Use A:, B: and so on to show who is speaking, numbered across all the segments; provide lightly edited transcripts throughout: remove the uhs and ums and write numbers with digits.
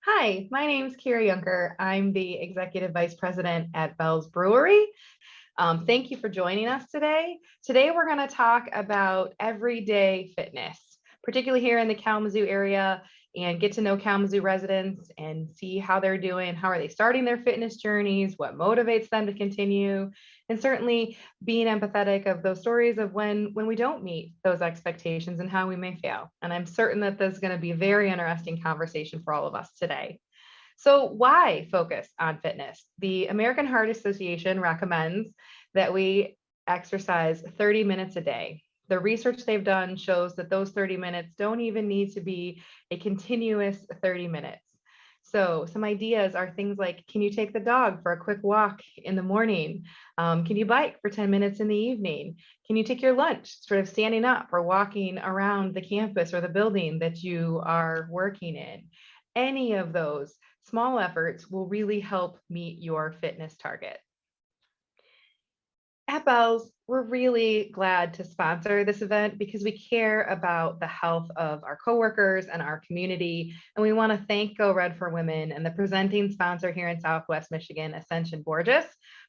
A: Hi, my name's Kira Junker. I'm the Executive Vice President at Bell's Brewery. Thank you for joining us today. Today, we're going to talk about everyday fitness, particularly here in the Kalamazoo area, and get to know Kalamazoo residents and see how they're doing, how are they starting their fitness journeys, what motivates them to continue, and certainly being empathetic of those stories of when we don't meet those expectations and how we may fail. And I'm certain that this is going to be a very interesting conversation for all of us today. So, why focus on fitness? The American Heart Association recommends that we exercise 30 minutes a day. The research they've done shows that those 30 minutes don't even need to be a continuous 30 minutes. So, some ideas are things like, can you take the dog for a quick walk in the morning? Can you bike for 10 minutes in the evening? Can you take your lunch, sort of standing up or walking around the campus or the building that you are working in? Any of those small efforts will really help meet your fitness target. At Bell's, we're really glad to sponsor this event because we care about the health of our coworkers and our community. And we want to thank Go Red for Women and the presenting sponsor here in Southwest Michigan, Ascension Borges,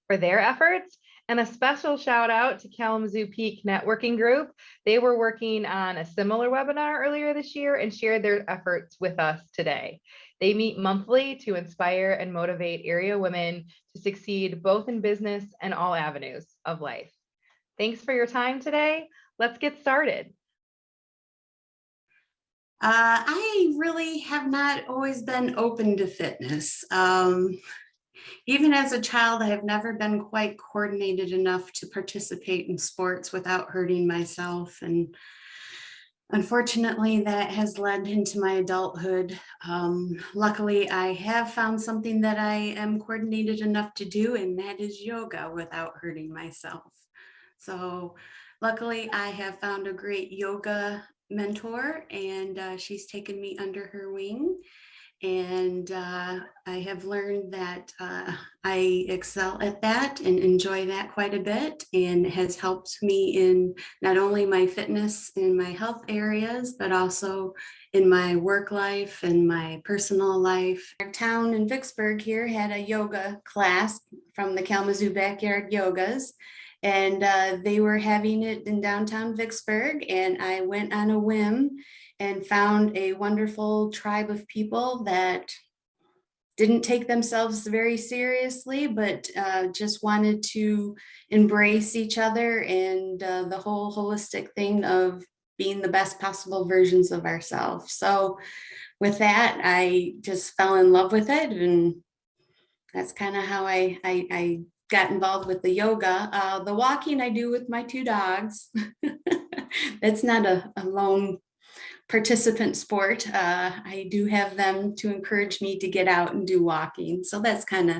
A: for their efforts. And a special shout out to Kalamazoo Peak Networking Group. They were working on a similar webinar earlier this year and shared their efforts with us today. They meet monthly to inspire and motivate area women to succeed both in business and all avenues of life. Thanks for your time today. Let's get started.
B: I really have not always been open to fitness. Even as a child, I have never been quite coordinated enough to participate in sports without hurting myself. And unfortunately, that has led into my adulthood. Luckily, I have found something that I am coordinated enough to do, and that is yoga without hurting myself. So luckily, I have found a great yoga mentor, and she's taken me under her wing. And I have learned that I excel at that and enjoy that quite a bit, and has helped me in not only my fitness and my health areas, but also in my work life and my personal life. Our town in Vicksburg here had a yoga class from the Kalamazoo Backyard Yogas, and they were having it in downtown Vicksburg, and I went on a whim and found a wonderful tribe of people that didn't take themselves very seriously, but just wanted to embrace each other and the whole holistic thing of being the best possible versions of ourselves. So with that, I just fell in love with it, and that's kind of how I got involved with the yoga. The walking I do with my two dogs. That's not a lone participant sport. I do have them to encourage me to get out and do walking. So that's kind of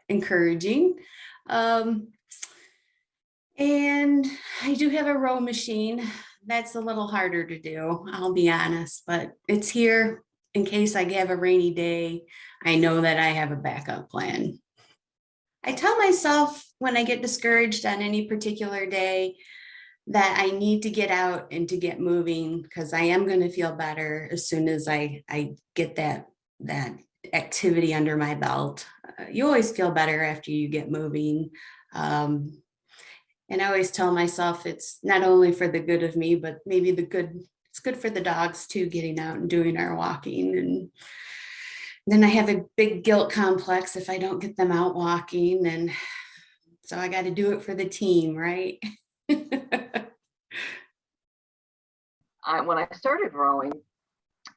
B: encouraging. And I do have a row machine. That's a little harder to do, I'll be honest, but it's here in case I have a rainy day. I know that I have a backup plan. I tell myself when I get discouraged on any particular day that I need to get out and to get moving, because I am going to feel better as soon as I get that activity under my belt. You always feel better after you get moving. And I always tell myself it's not only for the good of me, but maybe it's good for the dogs too, getting out and doing our walking. And then I have a big guilt complex if I don't get them out walking. And so I got to do it for the team, right?
C: When I started rowing,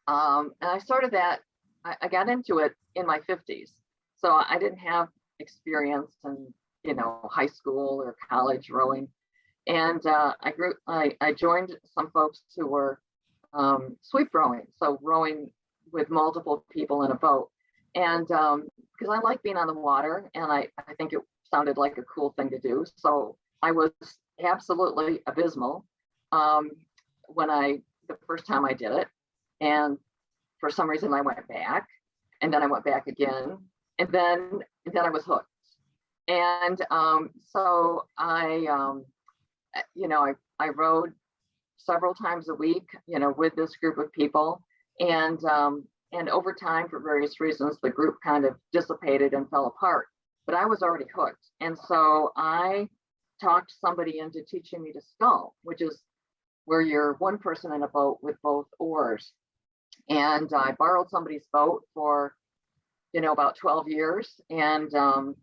C: and I started that, I got into it in my 50s. So I didn't have experience in, high school or college rowing. And I joined some folks who were sweep rowing, so rowing with multiple people in a boat. And because I like being on the water, and I think it sounded like a cool thing to do. So I was absolutely abysmal the first time I did it. And for some reason I went back, and then I went back again, and then I was hooked. And so I rode several times a week, with this group of people. And And over time, for various reasons, the group kind of dissipated and fell apart. But I was already hooked. And so I talked somebody into teaching me to scull, which is where you're one person in a boat with both oars. And I borrowed somebody's boat for, about 12 years. And then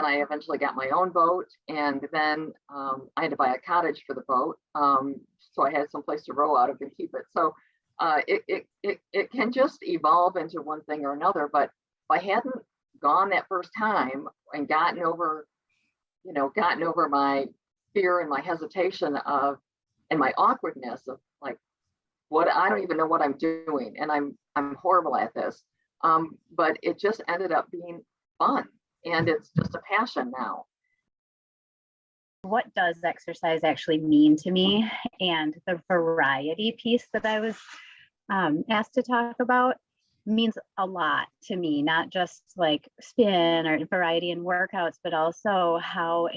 C: I eventually got my own boat. And then I had to buy a cottage for the boat. So I had some place to row out of and keep it. So it can just evolve into one thing or another. But if I hadn't gone that first time and gotten over my fear and my hesitation and my awkwardness of like, I don't even know what I'm doing, and I'm horrible at this. But it just ended up being fun, and it's just a passion now.
D: What does exercise actually mean to me? And the variety piece that I was asked to talk about means a lot to me, not just like spin or variety in workouts, but also how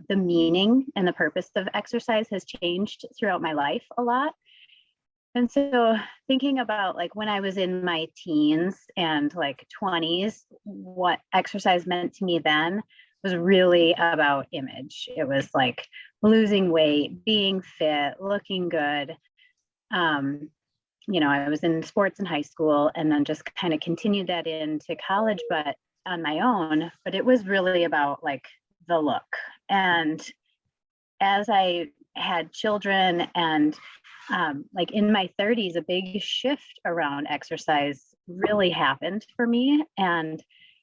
D: the meaning and the purpose of exercise has changed throughout my life a lot. And so thinking about like when I was in my teens and like 20s, what exercise meant to me then was really about image. It was like losing weight, being fit, looking good. I was in sports in high school and then just kind of continued that into college, but on my own. But it was really about like the look. And as I had children and like in my 30s, a big shift around exercise really happened for me. And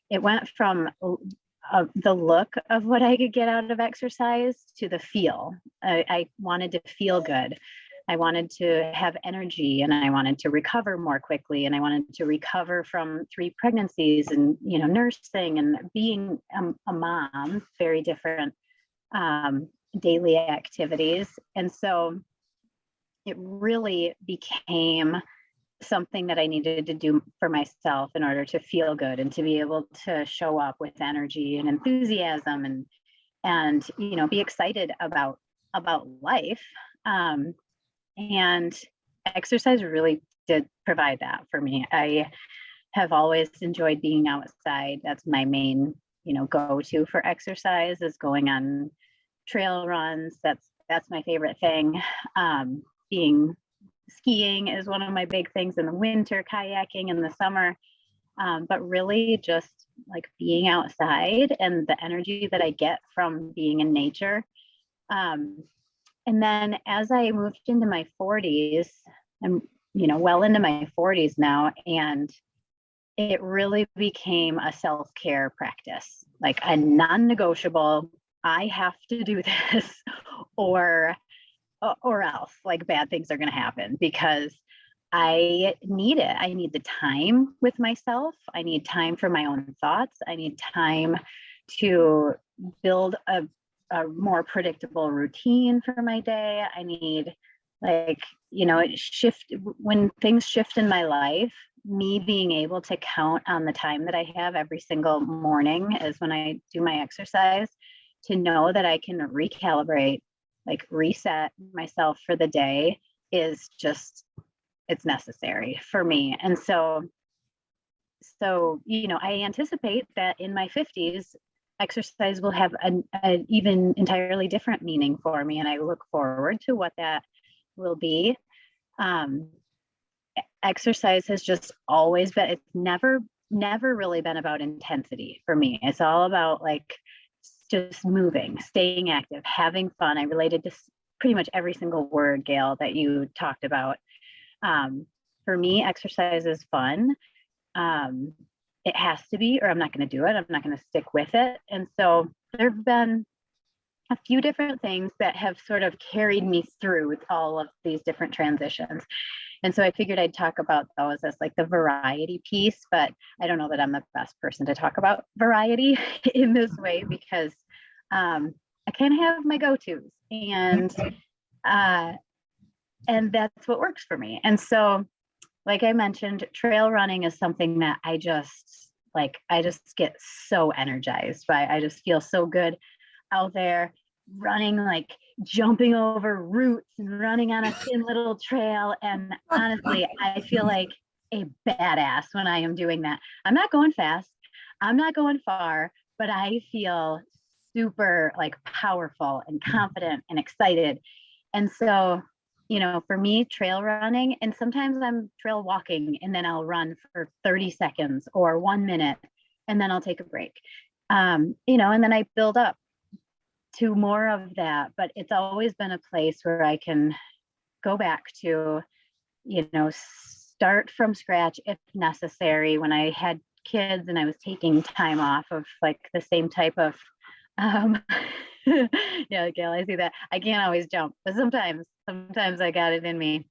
D: it went from the look of what I could get out of exercise to the feel. I wanted to feel good. I wanted to have energy, and I wanted to recover more quickly. And I wanted to recover from 3 pregnancies and, nursing and being a mom, very different daily activities. And so it really became something that I needed to do for myself in order to feel good and to be able to show up with energy and enthusiasm and be excited about life. And exercise really did provide that for me. I have always enjoyed being outside. That's my main, go-to for exercise, is going on trail runs. That's my favorite thing. Skiing is one of my big things in the winter, kayaking in the summer. But really just like being outside and the energy that I get from being in nature. And then as I moved into my 40s, I'm, well into my 40s now, and it really became a self-care practice, like a non-negotiable, I have to do this or else like bad things are going to happen, because I need it. I need the time with myself. I need time for my own thoughts. I need time to build a more predictable routine for my day. I need shift when things shift in my life. Me being able to count on the time that I have every single morning is when I do my exercise, to know that I can recalibrate, like reset myself for the day, is just, it's necessary for me. And so I anticipate that in my 50s, exercise will have an even entirely different meaning for me. And I look forward to what that will be. Exercise has just always been, it's never really been about intensity for me. It's all about like just moving, staying active, having fun. I related to pretty much every single word, Gail, that you talked about. For me, exercise is fun. It has to be, or I'm not going to do it. I'm not going to stick with it. And so there have been a few different things that have sort of carried me through with all of these different transitions. And so I figured I'd talk about those as like the variety piece, but I don't know that I'm the best person to talk about variety in this way, because I kind of have my go-tos, and that's what works for me. And so, like I mentioned, trail running is something that I just get so energized by. I just feel so good out there. running, like jumping over roots and running on a thin little trail. And honestly, I feel like a badass when I am doing that. I'm not going fast, I'm not going far, but I feel super like powerful and confident and excited. And so, you know, for me, trail running, and sometimes I'm trail walking and then I'll run for 30 seconds or 1 minute and then I'll take a break. You know, and then I build up to more of that, but it's always been a place where I can go back to, you know, start from scratch if necessary. When I had kids and I was taking time off of like the same type of yeah, Gail, I see that. I can't always jump, but sometimes I got it in me.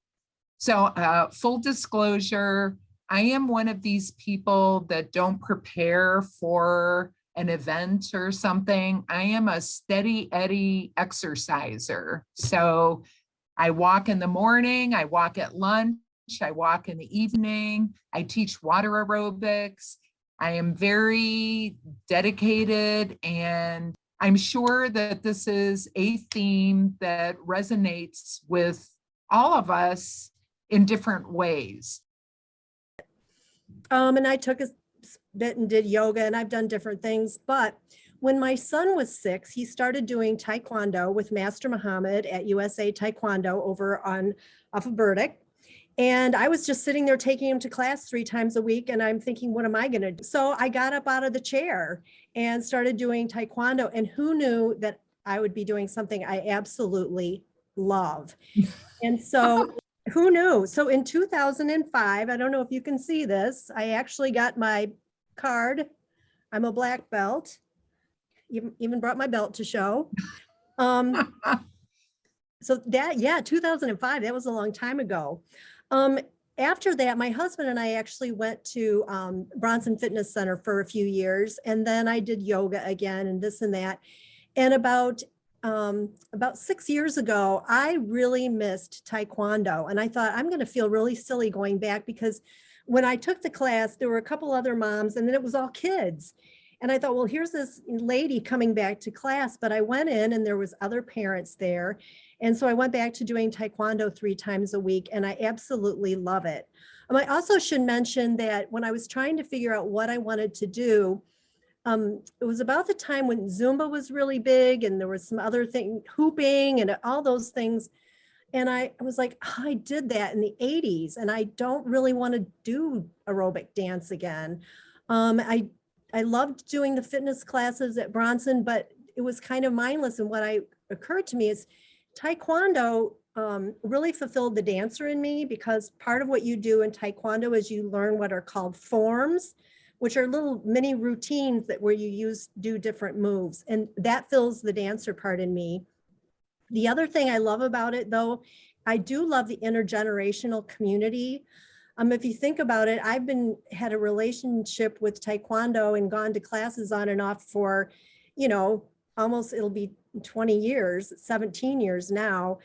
E: So full disclosure, I am one of these people that don't prepare for an event or something. I am a steady Eddie exerciser. So I walk in the morning, I walk at lunch, I walk in the evening, I teach water aerobics. I am very dedicated, and I'm sure that this is a theme that resonates with all of us in different ways.
F: And I took a bit and did yoga, and I've done different things. But when my son was 6, he started doing Taekwondo with Master Muhammad at USA Taekwondo over off of Burdick. And I was just sitting there taking him to class 3 times a week. And I'm thinking, what am I going to do? So I got up out of the chair and started doing Taekwondo. And who knew that I would be doing something I absolutely love? And so who knew? So in 2005, I don't know if you can see this, I actually got my card. I'm a black belt. Even brought my belt to show. So that, yeah, 2005, that was a long time ago. After that, my husband and I actually went to Bronson Fitness Center for a few years, and then I did yoga again and this and that. And about 6 years ago, I really missed Taekwondo, and I thought I'm going to feel really silly going back, because when I took the class, there were a couple other moms, and then it was all kids. And I thought, well, here's this lady coming back to class, but I went in and there was other parents there. And so I went back to doing Taekwondo 3 times a week, and I absolutely love it. I also should mention that when I was trying to figure out what I wanted to do, it was about the time when Zumba was really big, and there was some other thing, hooping and all those things. And I was like, oh, I did that in the 80s, and I don't really want to do aerobic dance again. I loved doing the fitness classes at Bronson, but it was kind of mindless. And what occurred to me is Taekwondo really fulfilled the dancer in me, because part of what you do in Taekwondo is you learn what are called forms, which are little mini routines where you do different moves, and that fills the dancer part in me. The other thing I love about it, though, I do love the intergenerational community. If you think about it, I've had a relationship with Taekwondo and gone to classes on and off for, you know, almost, it'll be 20 years, 17 years now.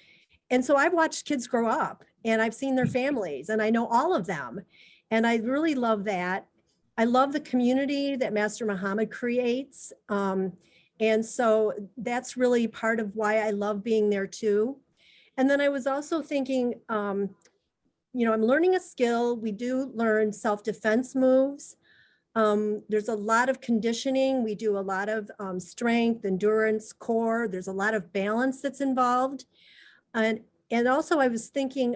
F: And so I've watched kids grow up, and I've seen their families, and I know all of them. And I really love that. I love the community that Master Muhammad creates. And so that's really part of why I love being there too. And then I was also thinking, you know, I'm learning a skill. We do learn self-defense moves. There's a lot of conditioning. We do a lot of strength, endurance, core. There's a lot of balance that's involved. And also I was thinking,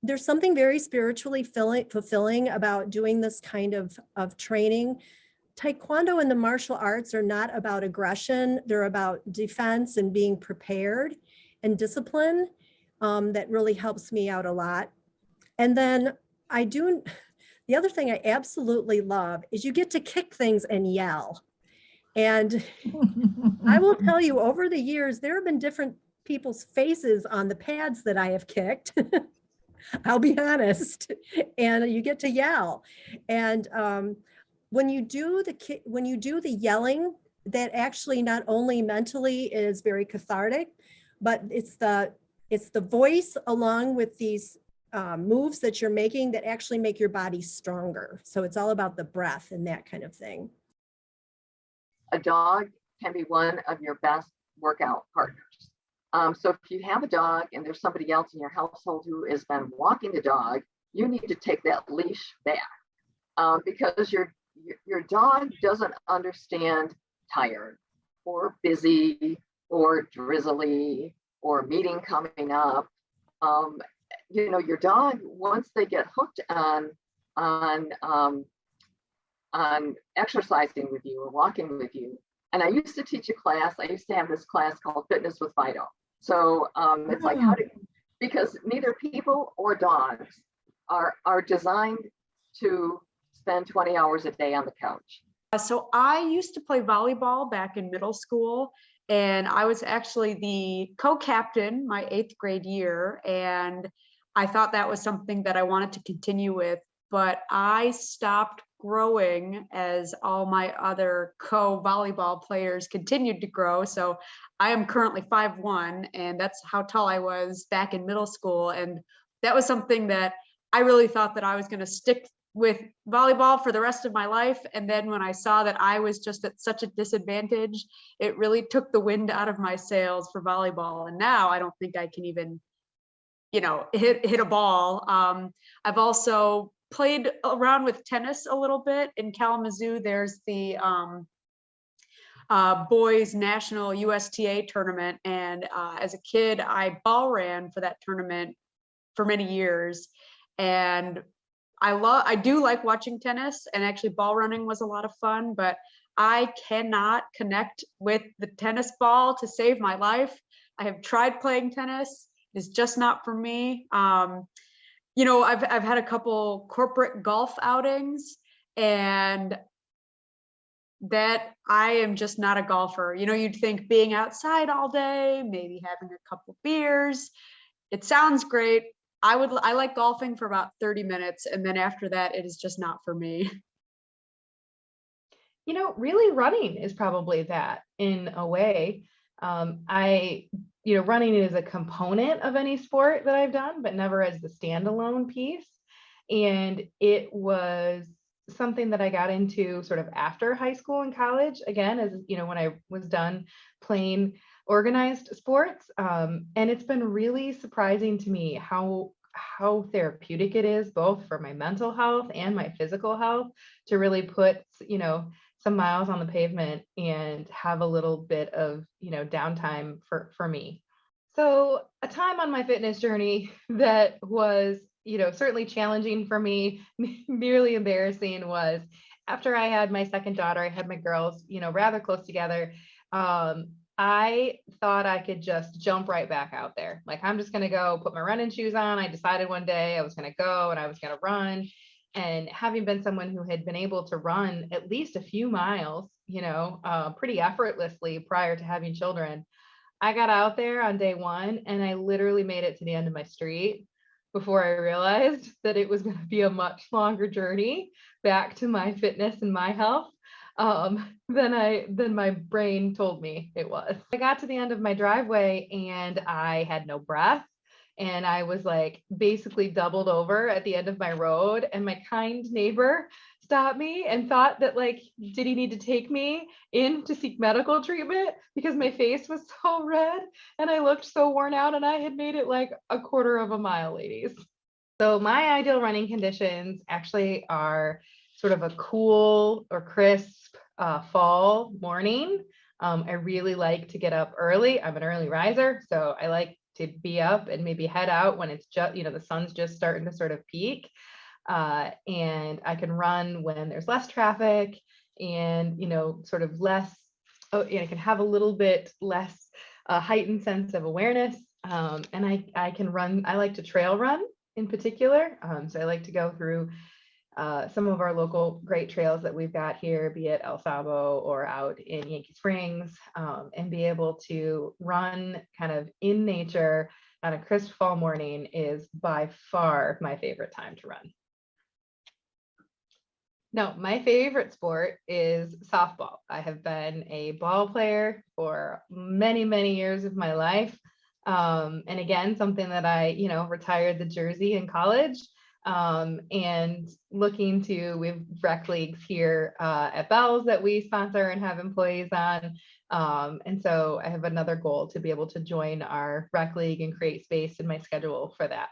F: there's something very spiritually fulfilling about doing this kind of training. Taekwondo and the martial arts are not about aggression. They're about defense and being prepared and discipline. That really helps me out a lot. And then the other thing I absolutely love is you get to kick things and yell. And I will tell you, over the years, there have been different people's faces on the pads that I have kicked. I'll be honest. And you get to yell. And when you do the yelling, that actually not only mentally is very cathartic, but it's the voice along with these moves that you're making that actually make your body stronger. So it's all about the breath and that kind of thing.
C: A dog can be one of your best workout partners. So if you have a dog and there's somebody else in your household who has been walking the dog, you need to take that leash back, because your dog doesn't understand tired or busy or drizzly or meeting coming up. You know, your dog, once they get hooked on exercising with you or walking with you. And I used to teach a class. I used to have this class called Fitness with Fido. So it's like because neither people or dogs are designed to spend 20 hours a day on the couch.
G: So I used to play volleyball back in middle school, and I was actually the co-captain my 8th grade year. And I thought that was something that I wanted to continue with, but I stopped growing as all my other co-volleyball players continued to grow. So I am currently 5'1", and that's how tall I was back in middle school. And that was something that I really thought that I was going to stick with volleyball for the rest of my life. And then when I saw that I was just at such a disadvantage, it really took the wind out of my sails for volleyball. And now I don't think I can even, you know, hit a ball. I've also played around with tennis a little bit. In Kalamazoo, there's the boys national USTA tournament. And as a kid, I ball ran for that tournament for many years. And I do like watching tennis, and actually ball running was a lot of fun, but I cannot connect with the tennis ball to save my life. I have tried playing tennis. It's just not for me. You know, I've had a couple corporate golf outings, and that I am just not a golfer. You know, you'd think being outside all day, maybe having a couple beers, it sounds great. I like golfing for about 30 minutes, and then after that, it is just not for me.
A: You know, really running is probably that in a way. Running is a component of any sport that I've done, but never as the standalone piece. And it was something that I got into sort of after high school and college, again, as you know, when I was done playing organized sports. And it's been really surprising to me how therapeutic it is, both for my mental health and my physical health, to really put, you know, some miles on the pavement and have a little bit of, you know, downtime for me. So a time on my fitness journey that was, you know, certainly challenging for me, merely embarrassing, was after I had my second daughter. I had my girls, you know, rather close together. I thought I could just jump right back out there. Like, I'm just going to go put my running shoes on. I decided one day I was going to go and I was going to run. And having been someone who had been able to run at least a few miles, you know, pretty effortlessly prior to having children, I got out there on day one and I literally made it to the end of my street before I realized that it was going to be a much longer journey back to my fitness and my health than my brain told me it was. I got to the end of my driveway and I had no breath. And I was like basically doubled over at the end of my road. And my kind neighbor stopped me and thought that, like, did he need to take me in to seek medical treatment because my face was so red and I looked so worn out, and I had made it like a quarter of a mile, ladies. So my ideal running conditions actually are sort of a cool or crisp fall morning. I really like to get up early. I'm an early riser, so I like to be up and maybe head out when it's just, you know, the sun's just starting to sort of peak. And I can run when there's less traffic and, you know, sort of less, and I can have a little bit less heightened sense of awareness. And I can run, I like to trail run in particular. So I like to go through some of our local great trails that we've got here, be it El Sabo or out in Yankee Springs, and be able to run kind of in nature on a crisp fall morning is by far my favorite time to run. No, my favorite sport is softball. I have been a ball player for many, many years of my life. And again, something that I, you know, retired the jersey in college. and looking to, we have rec leagues here at Bell's that we sponsor and have employees on. And so I have another goal to be able to join our rec league and create space in my schedule for that.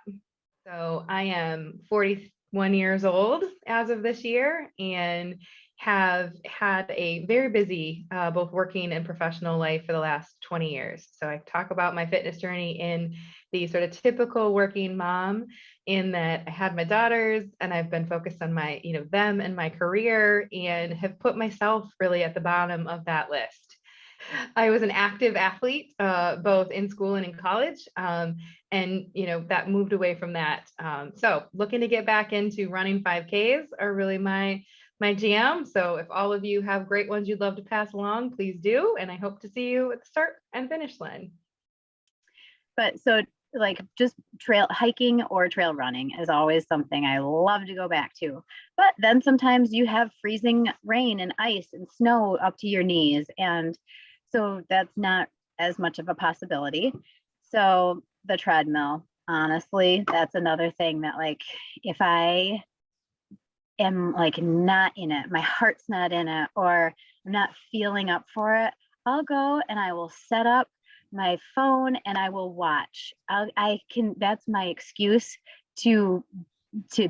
A: So I am 41 years old as of this year and have had a very busy both working and professional life for the last 20 years. So I talk about my fitness journey in the sort of typical working mom, in that I had my daughters and I've been focused on my, them and my career, and have put myself really at the bottom of that list. I was an active athlete, both in school and in college. And, that moved away from that. So looking to get back into running 5Ks are really my jam. So if all of you have great ones you'd love to pass along, please do. And I hope to see you at the start and finish line.
D: But so like just trail hiking or trail running is always something I love to go back to. But then sometimes you have freezing rain and ice and snow up to your knees. And so that's not as much of a possibility. So the treadmill, honestly, that's another thing that, like, if I am like not in it, my heart's not in it, or I'm not feeling up for it, I'll go and I will set up my phone and I will watch. That's my excuse to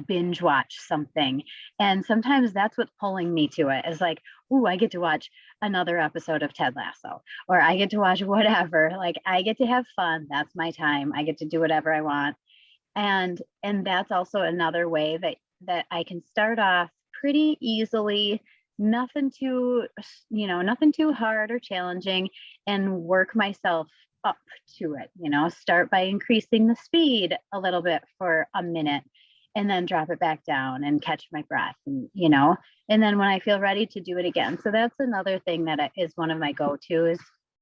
D: binge watch something. And sometimes that's what's pulling me to it, is like, ooh, I get to watch another episode of Ted Lasso, or I get to watch whatever. Like, I get to have fun. That's my time. I get to do whatever I want. And that's also another way that I can start off pretty easily, nothing too hard or challenging, and work myself up to it. Start by increasing the speed a little bit for a minute, and then drop it back down and catch my breath, and then when I feel ready to do it again. So that's another thing that is one of my go-tos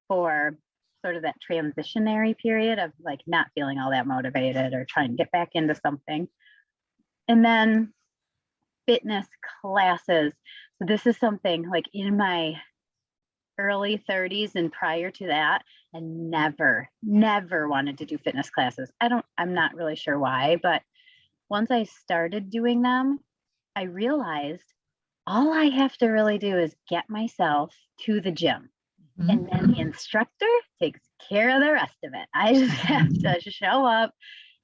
D: for sort of that transitionary period of like not feeling all that motivated or trying to get back into something. And then fitness classes. So this is something like in my early 30s and prior to that, I never wanted to do fitness classes. I'm not really sure why, but once I started doing them, I realized all I have to really do is get myself to the gym. Mm-hmm. And then the instructor takes care of the rest of it. I just have to show up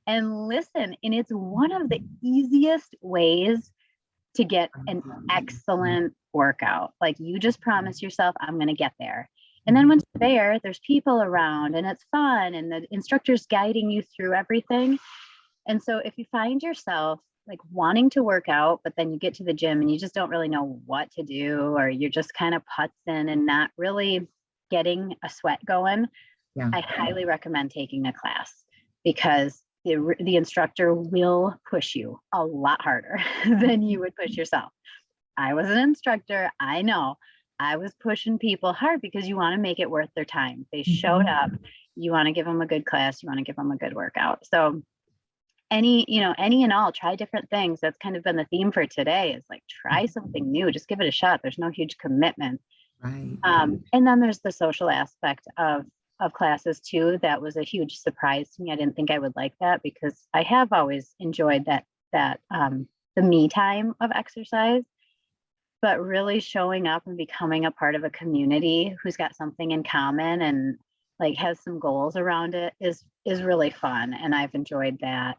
D: and listen. And it's one of the easiest ways to get an excellent workout. Like, you just promise yourself, I'm going to get there. And then once you're there, there's people around and it's fun, and the instructor's guiding you through everything. And so if you find yourself like wanting to work out, but then you get to the gym and you just don't really know what to do, or you're just kind of putzing and not really getting a sweat going, I highly recommend taking a class, because the instructor will push you a lot harder than you would push yourself. I was an instructor. I know I was pushing people hard because you want to make it worth their time. They showed up. You want to give them a good class. You want to give them a good workout. So any and all, try different things. That's kind of been the theme for today, is like, try something new, just give it a shot. There's no huge commitment.
E: Right.
D: And then there's the social aspect of classes too. That was a huge surprise to me. I didn't think I would like that, because I have always enjoyed that the me time of exercise, but really showing up and becoming a part of a community who's got something in common and like has some goals around it is really fun. And I've enjoyed that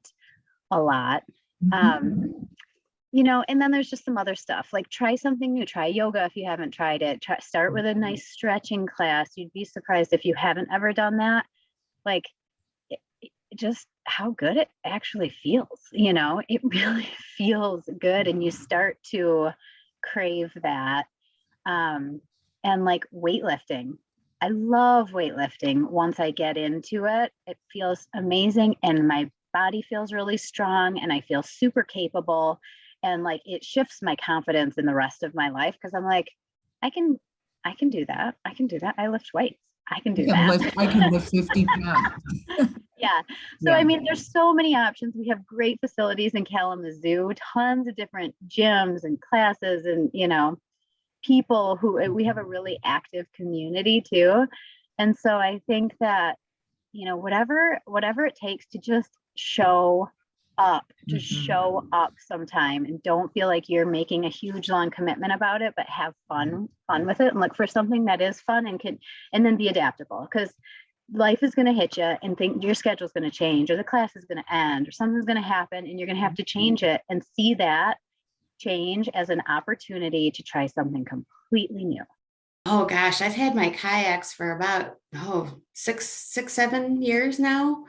D: a lot. And then there's just some other stuff, like try something new, try yoga if you haven't tried it, start with a nice stretching class. You'd be surprised if you haven't ever done that, like just how good it actually feels. It really feels good, and you start to crave that. And like weightlifting, I love weightlifting. Once I get into it, it feels amazing, and my body feels really strong, and I feel super capable. And like, it shifts my confidence in the rest of my life, because I'm like, I can do that. I can do that. I lift weights. I can do that.
E: I can lift 50 pounds.
D: Yeah. So, I mean, there's so many options. We have great facilities in Kalamazoo, tons of different gyms and classes, and, people who, we have a really active community too. And so I think that, whatever it takes to just show up, to
E: Mhm.
D: show up sometime, and don't feel like you're making a huge long commitment about it, but have fun with it, and look for something that is fun and then be adaptable, because life is going to hit you and think your schedule's going to change, or the class is going to end, or something's going to happen, and you're going to have to change it, and see that change as an opportunity to try something completely new.
B: Oh gosh, I've had my kayaks for about 7 years now.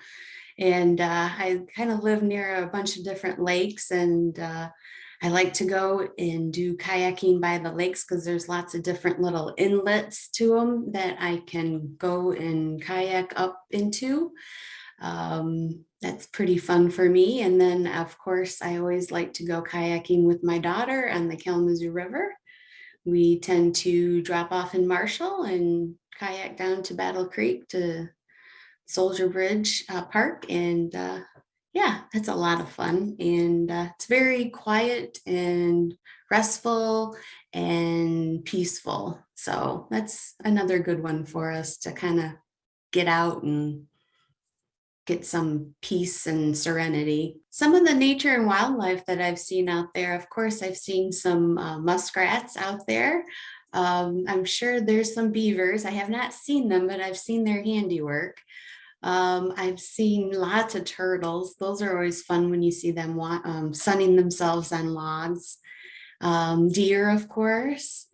B: And I kind of live near a bunch of different lakes, and I like to go and do kayaking by the lakes because there's lots of different little inlets to them that I can go and kayak up into. That's pretty fun for me. And then, of course, I always like to go kayaking with my daughter on the Kalamazoo River. We tend to drop off in Marshall and kayak down to Battle Creek to Soldier Bridge Park. And yeah, that's a lot of fun. And it's very quiet and restful and peaceful. So that's another good one for us to kind of get out and get some peace and serenity. Some of the nature and wildlife that I've seen out there, of course, I've seen some muskrats out there. I'm sure there's some beavers. I have not seen them, but I've seen their handiwork. I've seen lots of turtles. Those are always fun when you see them sunning themselves on logs. Deer, of course.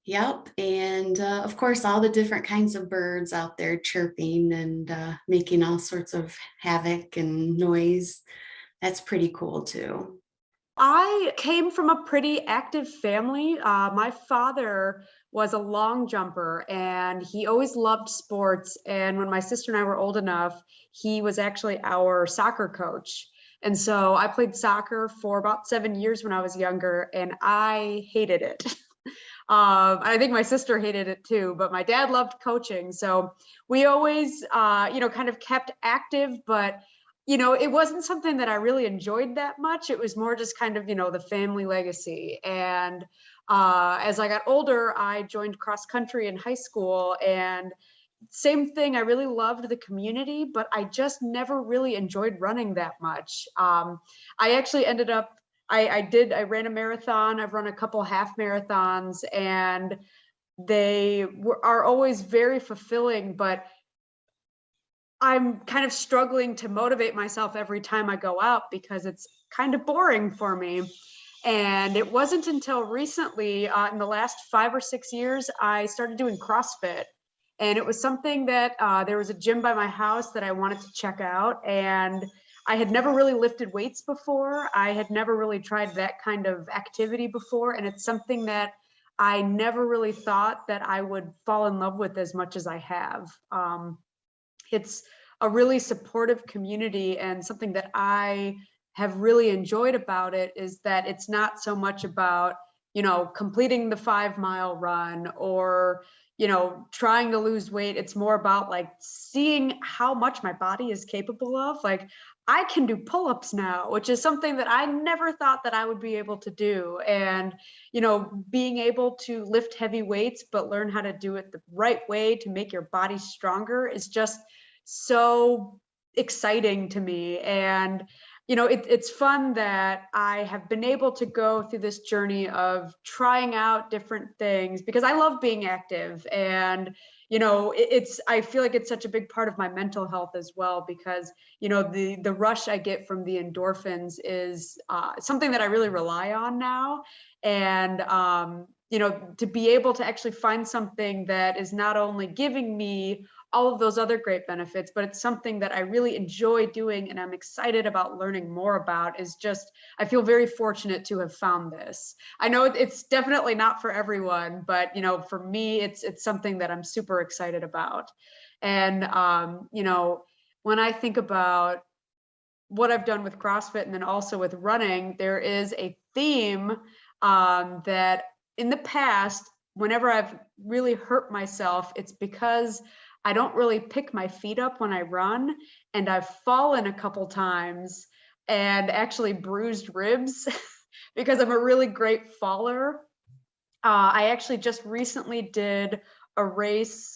B: Yep. And of course, all the different kinds of birds out there chirping and making all sorts of havoc and noise. That's pretty cool too.
G: I came from a pretty active family. My father was a long jumper and he always loved sports. And when my sister and I were old enough, he was actually our soccer coach. And so I played soccer for about 7 years when I was younger, and I hated it. I think my sister hated it too, but my dad loved coaching. So we always, kind of kept active, but it wasn't something that I really enjoyed that much. It was more just kind of, the family legacy. And as I got older, I joined cross country in high school, and same thing. I really loved the community, but I just never really enjoyed running that much. I actually ended up, I ran a marathon. I've run a couple half marathons, and they are always very fulfilling, but I'm kind of struggling to motivate myself every time I go out because it's kind of boring for me. And it wasn't until recently, in the last 5 or 6 years, I started doing CrossFit. And it was something that there was a gym by my house that I wanted to check out. And I had never really lifted weights before. I had never really tried that kind of activity before. And it's something that I never really thought that I would fall in love with as much as I have. It's a really supportive community, and something that I have really enjoyed about it is that it's not so much about, completing the 5-mile run or, trying to lose weight. It's more about like seeing how much my body is capable of. Like, I can do pull-ups now, which is something that I never thought that I would be able to do. And, being able to lift heavy weights, but learn how to do it the right way to make your body stronger is just so exciting to me. And it's fun that I have been able to go through this journey of trying out different things because I love being active. And I feel like it's such a big part of my mental health as well, because the rush I get from the endorphins is something that I really rely on now. And to be able to actually find something that is not only giving me all of those other great benefits, but it's something that I really enjoy doing and I'm excited about learning more about, is just, I feel very fortunate to have found this. I know it's definitely not for everyone, but for me, it's something that I'm super excited about. And when I think about what I've done with CrossFit and then also with running, there is a theme that in the past, whenever I've really hurt myself, it's because I don't really pick my feet up when I run, and I've fallen a couple times and actually bruised ribs because I'm a really great faller. I actually just recently did a race,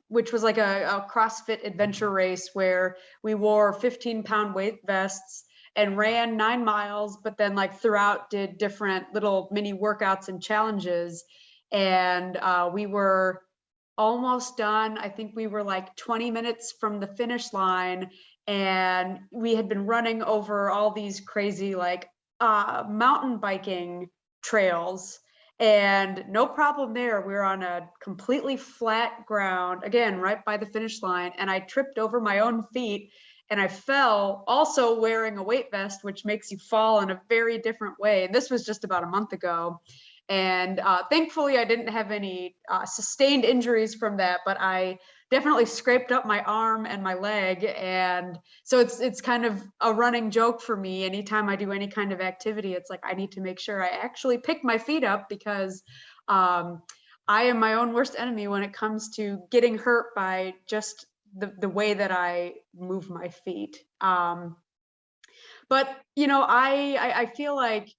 G: which was like a CrossFit adventure race where we wore 15-pound weight vests and ran 9 miles, but then like throughout did different little mini workouts and challenges. And we were almost done. I think we were like 20 minutes from the finish line, and we had been running over all these crazy like mountain biking trails, and no problem there. We were on a completely flat ground, again, right by the finish line, and I tripped over my own feet and I fell, also wearing a weight vest, which makes you fall in a very different way. And this was just about a month ago. And thankfully, I didn't have any sustained injuries from that, but I definitely scraped up my arm and my leg. And so it's kind of a running joke for me. Anytime I do any kind of activity, it's like I need to make sure I actually pick my feet up, because I am my own worst enemy when it comes to getting hurt by just the way that I move my feet. But you know, I feel like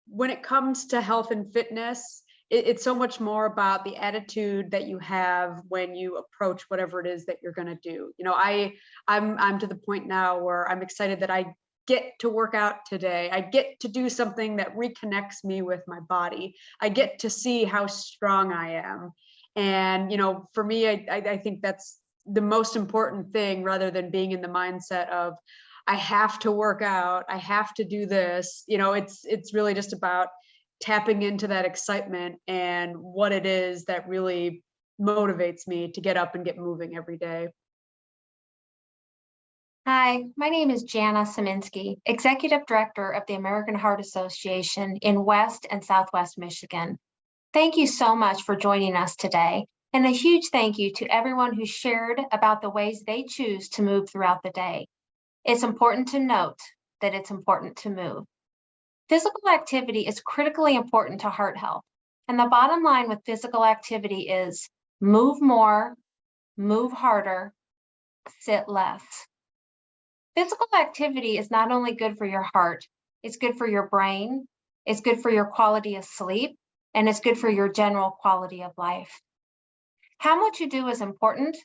G: when it comes to health and fitness, it's so much more about the attitude that you have when you approach whatever it is that you're going to do. You know, I'm to the point now where I'm excited that I get to work out today. I get to do something that reconnects me with my body. I get to see how strong I am. And, you know, for me, I think that's the most important thing, rather than being in the mindset of, I have to work out, I have to do this. You know, it's really just about tapping into that excitement and what it is that really motivates me to get up and get moving every day.
H: Hi, my name is Jana Saminsky, Executive Director of the American Heart Association in West and Southwest Michigan. Thank you so much for joining us today, and a huge thank you to everyone who shared about the ways they choose to move throughout the day. It's important to note that it's important to move. Physical activity is critically important to heart health, and the bottom line with physical activity is move more, move harder, sit less. Physical activity is not only good for your heart, it's good for your brain, it's good for your quality of sleep, and it's good for your general quality of life. How much you do is important,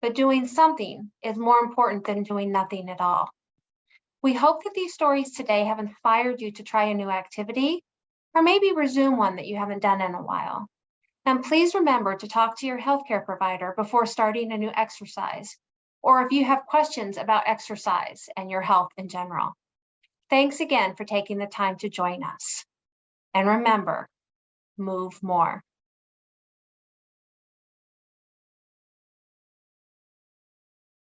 H: but doing something is more important than doing nothing at all. We hope that these stories today have inspired you to try a new activity, or maybe resume one that you haven't done in a while. And please remember to talk to your healthcare provider before starting a new exercise, or if you have questions about exercise and your health in general. Thanks again for taking the time to join us. And remember, move more.